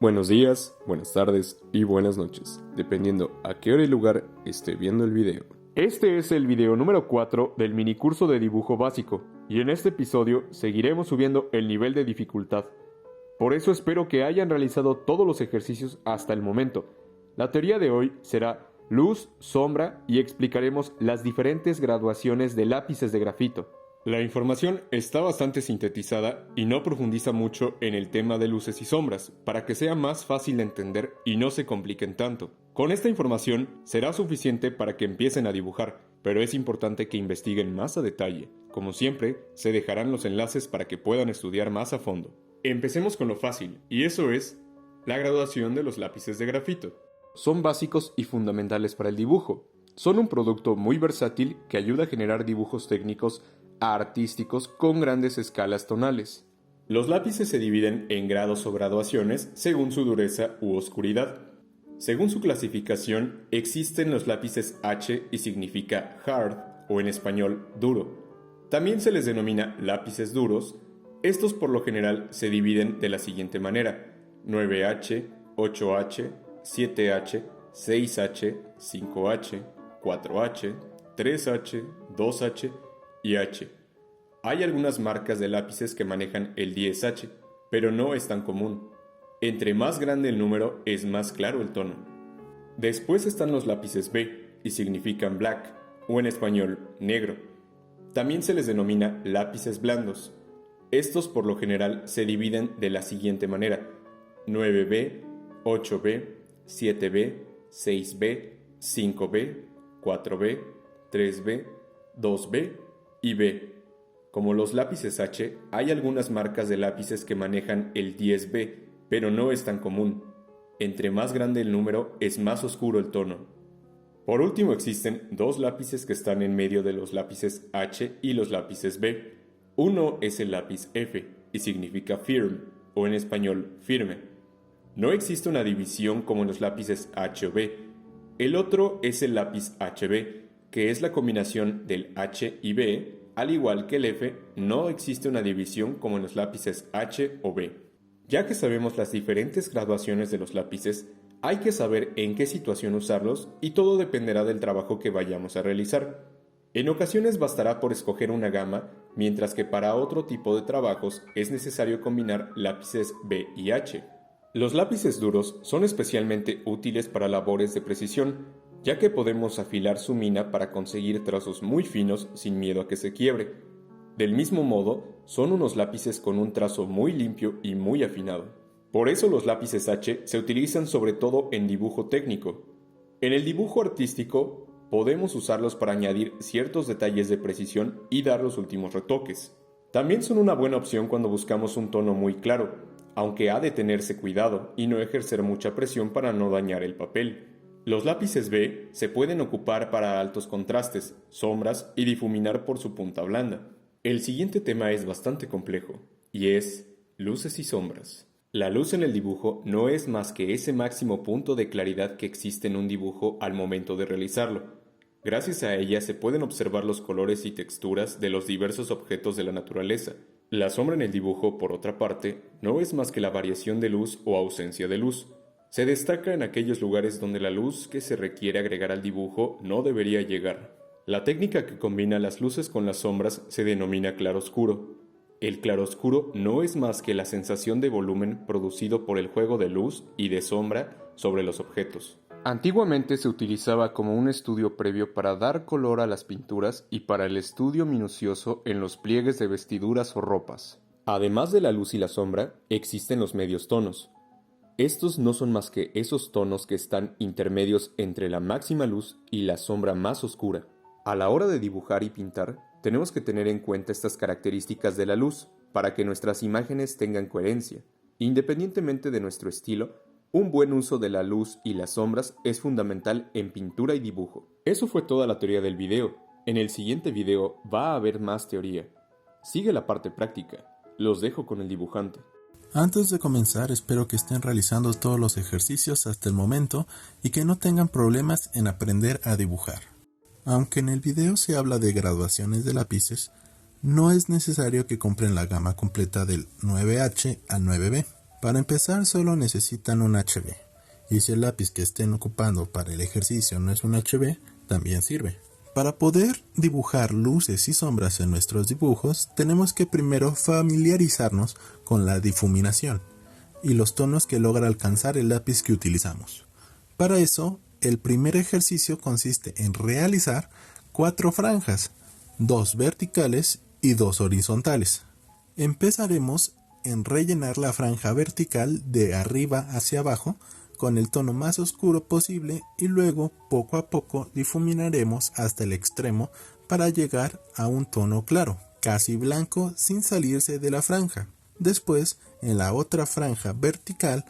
Buenos días, buenas tardes y buenas noches, dependiendo a qué hora y lugar esté viendo el video. Este es el video número 4 del minicurso de dibujo básico, y en este episodio seguiremos subiendo el nivel de dificultad. Por eso espero que hayan realizado todos los ejercicios hasta el momento. La teoría de hoy será luz, sombra y explicaremos las diferentes graduaciones de lápices de grafito. La información está bastante sintetizada y no profundiza mucho en el tema de luces y sombras, para que sea más fácil de entender y no se compliquen tanto. Con esta información será suficiente para que empiecen a dibujar, pero es importante que investiguen más a detalle. Como siempre, se dejarán los enlaces para que puedan estudiar más a fondo. Empecemos con lo fácil, y eso es la graduación de los lápices de grafito. Son básicos y fundamentales para el dibujo. Son un producto muy versátil que ayuda a generar dibujos técnicos artísticos con grandes escalas tonales. Los lápices se dividen en grados o graduaciones según su dureza u oscuridad. Según su clasificación, existen los lápices H y significa hard, o en español duro. También se les denomina lápices duros. Estos por lo general se dividen de la siguiente manera: 9H, 8H, 7H, 6H, 5H, 4H, 3H, 2H y H. Hay algunas marcas de lápices que manejan el 10H, pero no es tan común. Entre más grande el número, es más claro el tono. Después están los lápices B, y significan black, o en español, negro. También se les denomina lápices blandos. Estos por lo general se dividen de la siguiente manera: 9B, 8B, 7B, 6B, 5B, 4B, 3B, 2B y B. Como los lápices H, hay algunas marcas de lápices que manejan el 10B, pero no es tan común. Entre más grande el número, es más oscuro el tono. Por último, existen dos lápices que están en medio de los lápices H y los lápices B. Uno es el lápiz F, y significa firm, o en español, firme. No existe una división como en los lápices H o B. El otro es el lápiz HB, que es la combinación del H y B. Al igual que el F, no existe una división como en los lápices H o B. Ya que sabemos las diferentes graduaciones de los lápices, hay que saber en qué situación usarlos y todo dependerá del trabajo que vayamos a realizar. En ocasiones bastará por escoger una gama, mientras que para otro tipo de trabajos es necesario combinar lápices B y H. Los lápices duros son especialmente útiles para labores de precisión, ya que podemos afilar su mina para conseguir trazos muy finos sin miedo a que se quiebre. Del mismo modo, son unos lápices con un trazo muy limpio y muy afinado. Por eso los lápices H se utilizan sobre todo en dibujo técnico. En el dibujo artístico, podemos usarlos para añadir ciertos detalles de precisión y dar los últimos retoques. También son una buena opción cuando buscamos un tono muy claro, aunque ha de tenerse cuidado y no ejercer mucha presión para no dañar el papel. Los lápices B se pueden ocupar para altos contrastes, sombras y difuminar por su punta blanda. El siguiente tema es bastante complejo, y es luces y sombras. La luz en el dibujo no es más que ese máximo punto de claridad que existe en un dibujo al momento de realizarlo. Gracias a ella se pueden observar los colores y texturas de los diversos objetos de la naturaleza. La sombra en el dibujo, por otra parte, no es más que la variación de luz o ausencia de luz. Se destaca en aquellos lugares donde la luz que se requiere agregar al dibujo no debería llegar. La técnica que combina las luces con las sombras se denomina claroscuro. El claroscuro no es más que la sensación de volumen producido por el juego de luz y de sombra sobre los objetos. Antiguamente se utilizaba como un estudio previo para dar color a las pinturas y para el estudio minucioso en los pliegues de vestiduras o ropas. Además de la luz y la sombra, existen los medios tonos. Estos no son más que esos tonos que están intermedios entre la máxima luz y la sombra más oscura. A la hora de dibujar y pintar, tenemos que tener en cuenta estas características de la luz para que nuestras imágenes tengan coherencia. Independientemente de nuestro estilo, un buen uso de la luz y las sombras es fundamental en pintura y dibujo. Eso fue toda la teoría del video. En el siguiente video va a haber más teoría. Sigue la parte práctica. Los dejo con el dibujante. Antes de comenzar, espero que estén realizando todos los ejercicios hasta el momento y que no tengan problemas en aprender a dibujar. Aunque en el video se habla de graduaciones de lápices, no es necesario que compren la gama completa del 9H al 9B. Para empezar solo necesitan un HB, y si el lápiz que estén ocupando para el ejercicio no es un HB, también sirve. Para poder dibujar luces y sombras en nuestros dibujos, tenemos que primero familiarizarnos con la difuminación y los tonos que logra alcanzar el lápiz que utilizamos. Para eso, el primer ejercicio consiste en realizar 4 franjas, 2 verticales y 2 horizontales. Empezaremos en rellenar la franja vertical de arriba hacia abajo con el tono más oscuro posible y luego poco a poco difuminaremos hasta el extremo para llegar a un tono claro, casi blanco sin salirse de la franja. Después, en la otra franja vertical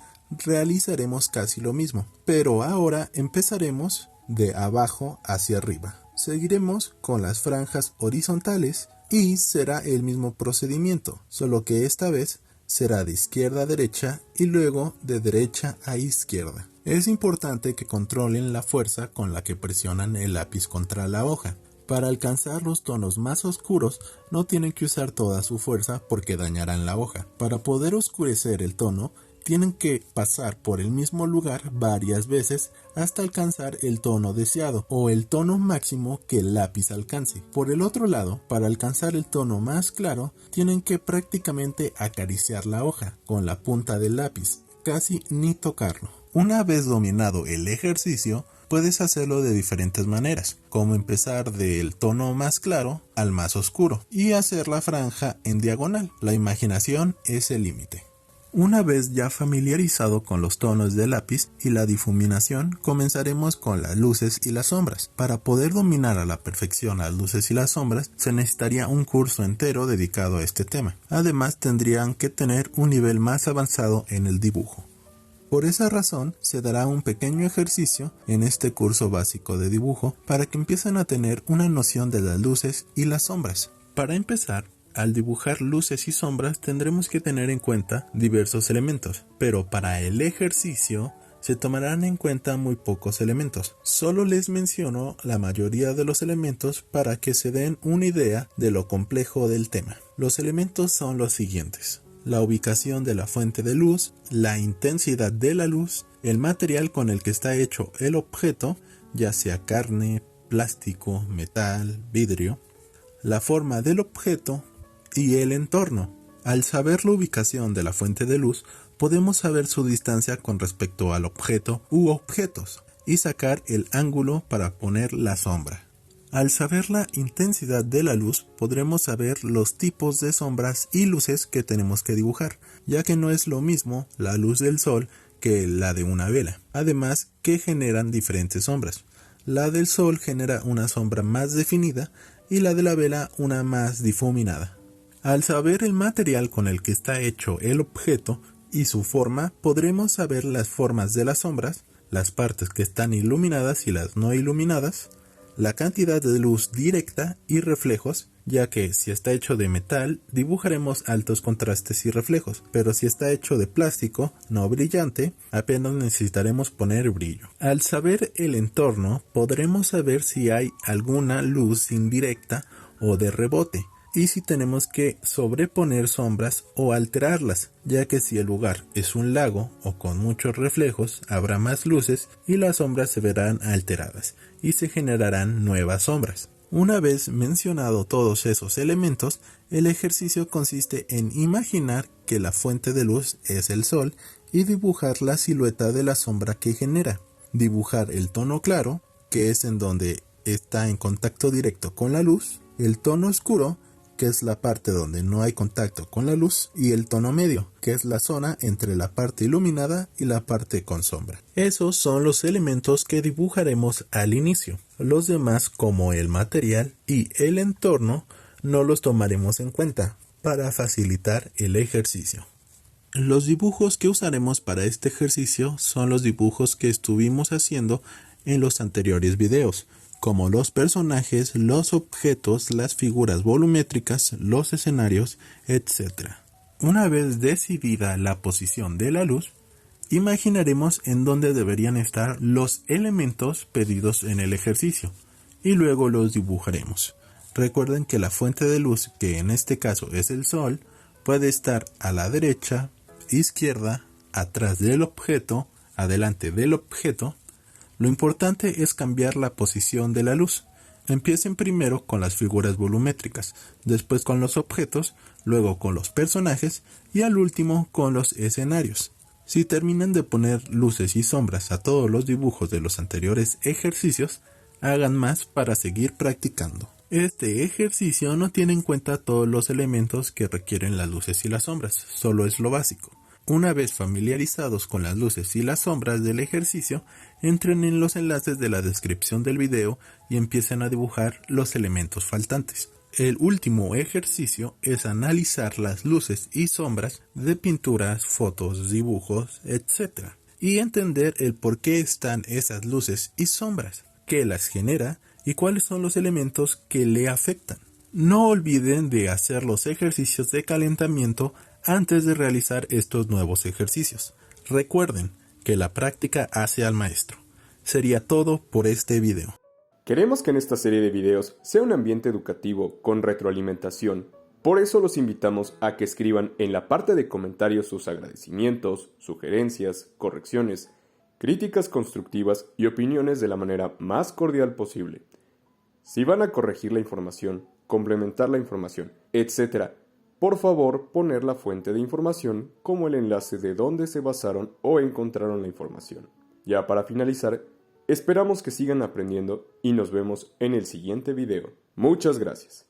realizaremos casi lo mismo, pero ahora empezaremos de abajo hacia arriba. Seguiremos con las franjas horizontales y será el mismo procedimiento, solo que esta vez será de izquierda a derecha y luego de derecha a izquierda. Es importante que controlen la fuerza con la que presionan el lápiz contra la hoja. Para alcanzar los tonos más oscuros no tienen que usar toda su fuerza porque dañarán la hoja. Para poder oscurecer el tono, tienen que pasar por el mismo lugar varias veces hasta alcanzar el tono deseado o el tono máximo que el lápiz alcance. Por el otro lado, para alcanzar el tono más claro, tienen que prácticamente acariciar la hoja con la punta del lápiz, casi ni tocarlo. Una vez dominado el ejercicio, puedes hacerlo de diferentes maneras, como empezar del tono más claro al más oscuro y hacer la franja en diagonal. La imaginación es el límite. Una vez ya familiarizado con los tonos del lápiz y la difuminación, comenzaremos con las luces y las sombras. Para poder dominar a la perfección las luces y las sombras, se necesitaría un curso entero dedicado a este tema. Además, tendrían que tener un nivel más avanzado en el dibujo. Por esa razón, se dará un pequeño ejercicio en este curso básico de dibujo para que empiecen a tener una noción de las luces y las sombras. Para empezar, al dibujar luces y sombras tendremos que tener en cuenta diversos elementos, pero para el ejercicio se tomarán en cuenta muy pocos elementos. Solo les menciono la mayoría de los elementos para que se den una idea de lo complejo del tema. Los elementos son los siguientes: la ubicación de la fuente de luz, la intensidad de la luz, el material con el que está hecho el objeto, ya sea carne, plástico, metal, vidrio, la forma del objeto y el entorno. Al saber la ubicación de la fuente de luz, podemos saber su distancia con respecto al objeto u objetos y sacar el ángulo para poner la sombra. Al saber la intensidad de la luz, podremos saber los tipos de sombras y luces que tenemos que dibujar, ya que no es lo mismo la luz del sol que la de una vela. Además, que generan diferentes sombras. La del sol genera una sombra más definida y la de la vela una más difuminada. Al saber el material con el que está hecho el objeto y su forma, podremos saber las formas de las sombras, las partes que están iluminadas y las no iluminadas, la cantidad de luz directa y reflejos, ya que si está hecho de metal, dibujaremos altos contrastes y reflejos, pero si está hecho de plástico, no brillante, apenas necesitaremos poner brillo. Al saber el entorno, podremos saber si hay alguna luz indirecta o de rebote, y si tenemos que sobreponer sombras o alterarlas, ya que si el lugar es un lago o con muchos reflejos, habrá más luces y las sombras se verán alteradas y se generarán nuevas sombras. Una vez mencionado todos esos elementos, el ejercicio consiste en imaginar que la fuente de luz es el sol y dibujar la silueta de la sombra que genera. Dibujar el tono claro, que es en donde está en contacto directo con la luz, el tono oscuro, que es la parte donde no hay contacto con la luz, y el tono medio, que es la zona entre la parte iluminada y la parte con sombra. Esos son los elementos que dibujaremos al inicio. Los demás, como el material y el entorno, no los tomaremos en cuenta para facilitar el ejercicio. Los dibujos que usaremos para este ejercicio son los dibujos que estuvimos haciendo en los anteriores videos, como los personajes, los objetos, las figuras volumétricas, los escenarios, etc. Una vez decidida la posición de la luz, imaginaremos en dónde deberían estar los elementos pedidos en el ejercicio, y luego los dibujaremos. Recuerden que la fuente de luz, que en este caso es el sol, puede estar a la derecha, izquierda atrás del objeto, adelante del objeto, lo importante es cambiar la posición de la luz. Empiecen primero con las figuras volumétricas, después con los objetos, luego con los personajes y al último con los escenarios. Si terminan de poner luces y sombras a todos los dibujos de los anteriores ejercicios, hagan más para seguir practicando. Este ejercicio no tiene en cuenta todos los elementos que requieren las luces y las sombras, solo es lo básico. Una vez familiarizados con las luces y las sombras del ejercicio, entren en los enlaces de la descripción del video y empiecen a dibujar los elementos faltantes. El último ejercicio es analizar las luces y sombras de pinturas, fotos, dibujos, etc. y entender el por qué están esas luces y sombras, qué las genera y cuáles son los elementos que le afectan. No olviden de hacer los ejercicios de calentamiento antes de realizar estos nuevos ejercicios. Recuerden que la práctica hace al maestro. Sería todo por este video. Queremos que en esta serie de videos sea un ambiente educativo con retroalimentación. Por eso los invitamos a que escriban en la parte de comentarios sus agradecimientos, sugerencias, correcciones, críticas constructivas y opiniones de la manera más cordial posible. Si van a corregir la información, complementar la información, etc., por favor poner la fuente de información como el enlace de dónde se basaron o encontraron la información. Ya para finalizar, esperamos que sigan aprendiendo y nos vemos en el siguiente video. Muchas gracias.